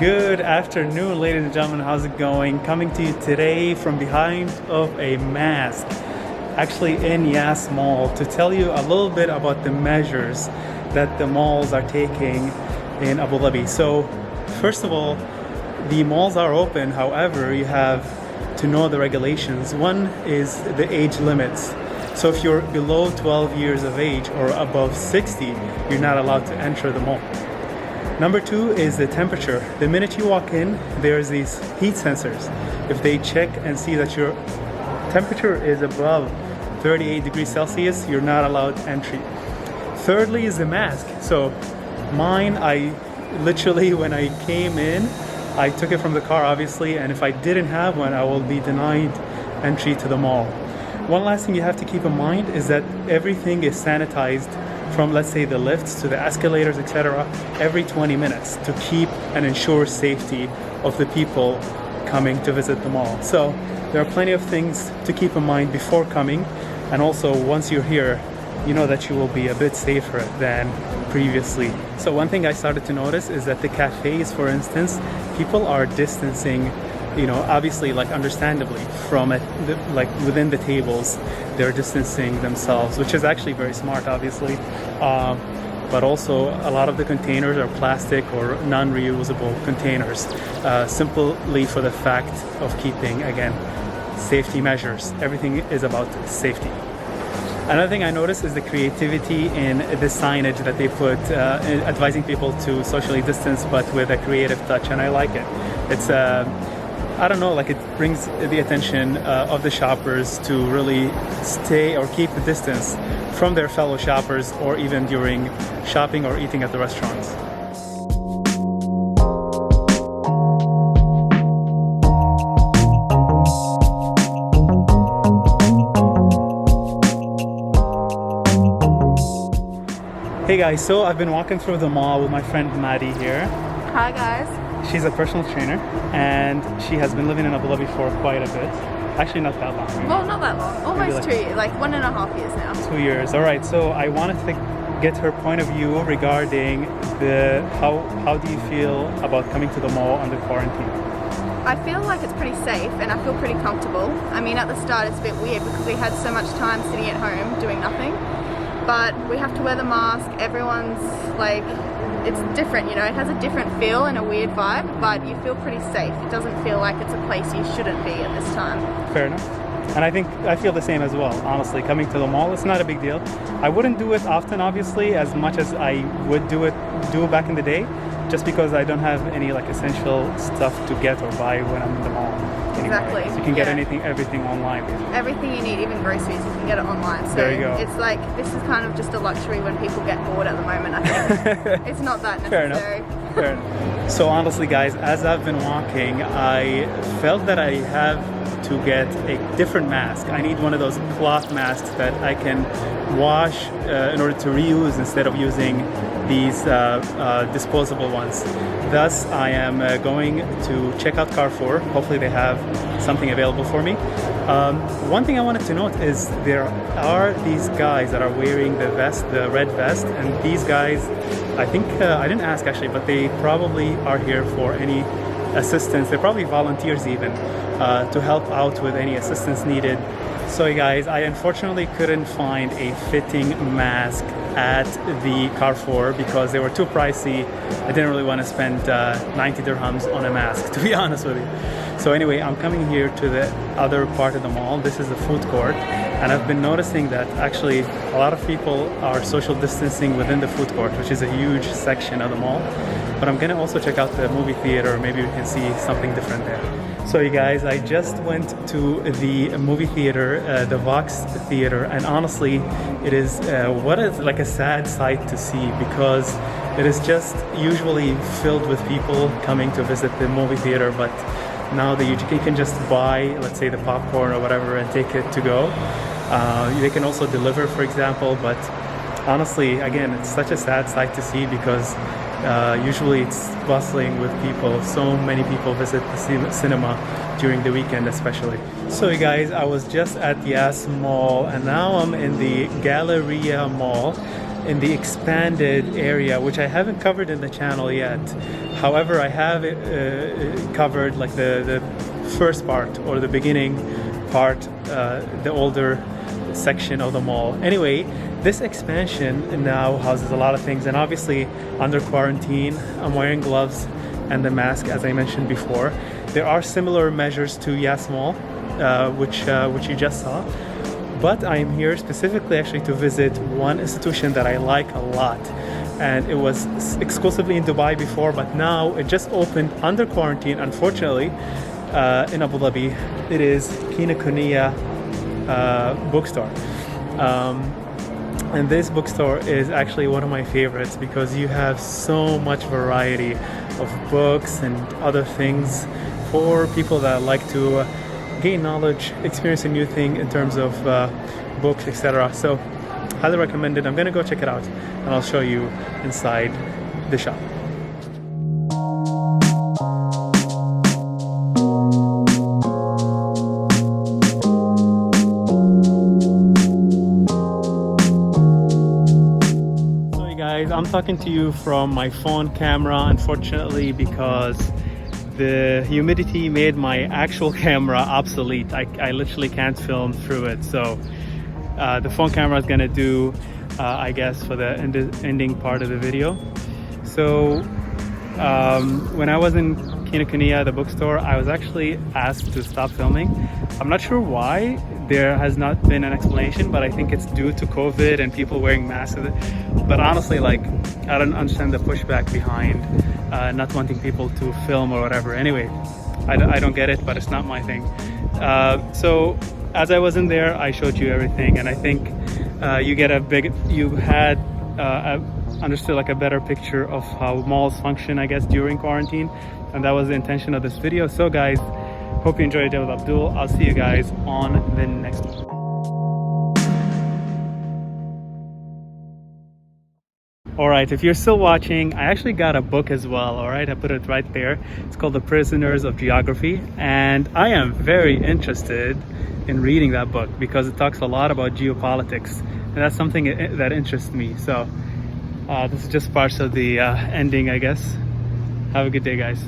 Good afternoon, ladies and gentlemen. How's it going? Coming to you today from behind of a mask, actually in Yas Mall, to tell you a little bit about the measures that the malls are taking in Abu Dhabi. So, first of all, the malls are open. However, you have to know the regulations. One is the age limits. So if you're below 12 years of age or above 60, you're not allowed to enter the mall. Number two is the temperature. The minute you walk in, there's these heat sensors. If they check and see that your temperature is above 38 degrees Celsius, you're not allowed entry. Thirdly is the mask. So mine, I literally, when I came in, I took it from the car, obviously, and if I didn't have one, I will be denied entry to the mall. One last thing you have to keep in mind is that everything is sanitized, from, let's say, the lifts to the escalators, etc., every 20 minutes to keep and ensure safety of the people coming to visit the mall. So there are plenty of things to keep in mind before coming, and also once you're here, you know that you will be a bit safer than previously. So one thing I started to notice is that the cafes, for instance, people are distancing, you know, obviously, like, understandably, from it, like within the tables, they're distancing themselves, which is actually very smart, obviously. But also, a lot of the containers are plastic or non-reusable containers, simply for the fact of keeping, again, safety measures. Everything is about safety. Another thing I noticed is the creativity in the signage that they put, advising people to socially distance, but with a creative touch, and I like it. It's I don't know, like, it brings the attention of the shoppers to really stay or keep the distance from their fellow shoppers, or even during shopping or eating at the restaurants. Hey guys, so I've been walking through the mall with my friend Maddie here. Hi guys. She's a personal trainer, and she has been living in Abu Dhabi for quite a bit. Actually, not that long. Right? Well, not that long. Almost 2 years, like 1.5 years now. 2 years. All right. So I wanted to get her point of view regarding how do you feel about coming to the mall under quarantine? I feel like it's pretty safe and I feel pretty comfortable. I mean, at the start it's a bit weird because we had so much time sitting at home doing nothing. But we have to wear the mask. Everyone's like, it's different, you know, it has a different feel and a weird vibe, but you feel pretty safe. It doesn't feel like it's a place you shouldn't be at this time. Fair enough. And I think I feel the same as well, honestly. Coming to the mall, it's not a big deal. I wouldn't do it often, obviously, as much as I would do back in the day, just because I don't have any, like, essential stuff to get or buy when I'm in the mall. Anyway. Exactly. So you can get everything online, basically. Everything you need, even groceries, you can get it online. So there you go. It's like, this is kind of just a luxury when people get bored at the moment, I think. It's not that necessary. Fair enough. So honestly, guys, as I've been walking, I felt that I have to get a different mask. I need one of those cloth masks that I can wash in order to reuse instead of using these disposable ones. Thus, I am going to check out Carrefour. Hopefully they have something available for me. One thing I wanted to note is there are these guys that are wearing the vest, the red vest, and these guys, I think, I didn't ask actually, but they probably are here for any assistance. They're probably volunteers even, to help out with any assistance needed. So guys, I unfortunately couldn't find a fitting mask at the Carrefour because they were too pricey. I didn't really want to spend 90 dirhams on a mask, to be honest with you. So anyway, I'm coming here to the other part of the mall. This is the food court, and I've been noticing that actually a lot of people are social distancing within the food court, which is a huge section of the mall. But I'm gonna also check out the movie theater. Maybe we can see something different there. So you guys, I just went to the movie theater, the Vox Theater, and honestly, it is what is like a sad sight to see, because it is just usually filled with people coming to visit the movie theater, but now that you can just buy, let's say, the popcorn or whatever and take it to go. They can also deliver, for example, but honestly, again, it's such a sad sight to see because usually it's bustling with people. So many people visit the cinema during the weekend especially. So you guys, I was just at Yas Mall and now I'm in the Galleria Mall. in the expanded area, which I haven't covered in the channel yet. However, I have covered like the first part, or the beginning part, the older section of the mall. Anyway, this expansion now houses a lot of things, and obviously under quarantine I'm wearing gloves and the mask, as I mentioned before. There are similar measures to Yas Mall, which you just saw, but I am here specifically actually to visit one institution that I like a lot, and it was exclusively in Dubai before, but now it just opened under quarantine, unfortunately, in Abu Dhabi. It is Kinokuniya bookstore, and this bookstore is actually one of my favorites because you have so much variety of books and other things for people that like to gain knowledge, experience a new thing in terms of books, etc. So highly recommended. I'm gonna go check it out and I'll show you inside the shop. So guys, I'm talking to you from my phone camera, unfortunately, because the humidity made my actual camera obsolete. I literally can't film through it, so the phone camera is gonna do, I guess, for the ending part of the video. So when I was in Kinokuniya, the bookstore, I was actually asked to stop filming. I'm not sure why. There has not been an explanation, but I think it's due to COVID and people wearing masks. But honestly, like, I don't understand the pushback behind not wanting people to film or whatever. Anyway, I don't get it, but it's not my thing. So as I was in there, I showed you everything, and I think you had understood like a better picture of how malls function, I guess, during quarantine, and that was the intention of this video. So guys, hope you enjoyed it with Abdul. I'll see you guys on the next one. Alright, if you're still watching, I actually got a book as well, alright? I put it right there. It's called The Prisoners of Geography, and I am very interested in reading that book because it talks a lot about geopolitics, and that's something that interests me. So this is just parts of the ending, I guess. Have a good day, guys.